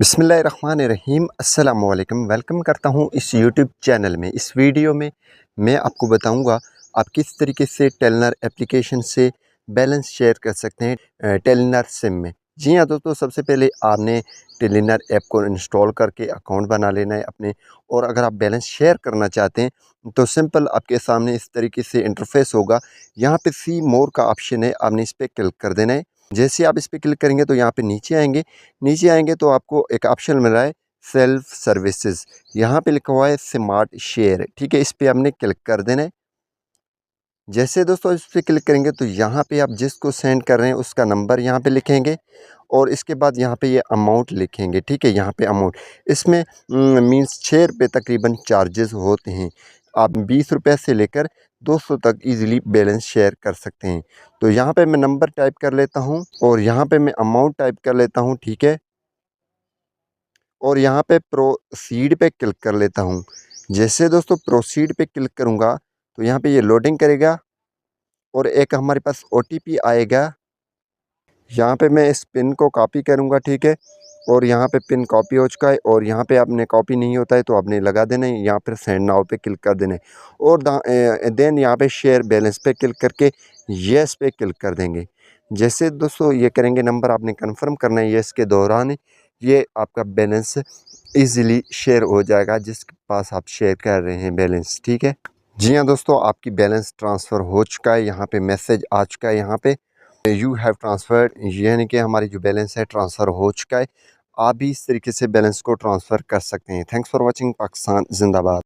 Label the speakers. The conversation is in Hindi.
Speaker 1: बिस्मिल्लाहिर्रहमानिर्रहीम अस्सलामुअलैकुम। वेलकम करता हूँ इस यूट्यूब चैनल में। इस वीडियो में मैं आपको बताऊँगा आप किस तरीके से टेलनर एप्लीकेशन से बैलेंस शेयर कर सकते हैं टेलनर सिम में। जी हाँ दोस्तों, सबसे पहले आपने टेलनर ऐप को इंस्टॉल करके अकाउंट बना लेना है अपने। और अगर आप बैलेंस शेयर करना चाहते हैं तो सिंपल आपके सामने इस तरीके से इंटरफेस होगा। यहाँ पे सी मोर का ऑप्शन है, आपने इस पर क्लिक कर देना है। जैसे आप इस पर क्लिक करेंगे तो यहाँ पे नीचे आएंगे तो आपको एक ऑप्शन मिल रहा है सेल्फ सर्विसेज। यहाँ पे लिखा हुआ है स्मार्ट शेयर, ठीक है, इस पे आपने क्लिक कर देना है। जैसे दोस्तों इस पे क्लिक करेंगे तो यहाँ पे आप जिसको सेंड कर रहे हैं उसका नंबर यहाँ पे लिखेंगे और इसके बाद यहाँ पे ये अमाउंट लिखेंगे, ठीक है। यहाँ पे अमाउंट इसमें मीन्स 6 रुपये तकरीबन चार्जेस होते हैं। आप 20 रुपये से लेकर 200 तक इजीली बैलेंस शेयर कर सकते हैं। तो यहाँ पे मैं नंबर टाइप कर लेता हूँ और यहाँ पे मैं अमाउंट टाइप कर लेता हूँ, ठीक है। और यहाँ पे प्रोसीड पे क्लिक कर लेता हूँ। जैसे दोस्तों प्रोसीड पे क्लिक करूँगा तो यहाँ पे ये लोडिंग करेगा और एक हमारे पास ओटीपी आएगा। यहाँ पे मैं इस पिन को कॉपी करूँगा, ठीक है। और यहाँ पे पिन कॉपी हो चुका है और यहाँ पे आपने कॉपी नहीं होता है तो आपने लगा देना है। यहाँ पर सेंड नाउ पे क्लिक कर देना है और देन यहाँ पे शेयर बैलेंस पे क्लिक करके येस पे क्लिक कर देंगे। जैसे दोस्तों ये करेंगे, नंबर आपने कंफर्म करना है येस के दौरान, ये आपका बैलेंस इजीली शेयर हो जाएगा जिसके पास आप शेयर कर रहे हैं बैलेंस, ठीक है। जी हाँ दोस्तों, आपकी बैलेंस ट्रांसफ़र हो चुका है। यहाँ पे मैसेज आ चुका है, यहाँ पे यू हैव ट्रांसफर्ड, यानी कि हमारी जो बैलेंस है ट्रांसफ़र हो चुका है। आप भी इस तरीके से बैलेंस को ट्रांसफ़र कर सकते हैं। Thanks for watching. पाकिस्तान जिंदाबाद।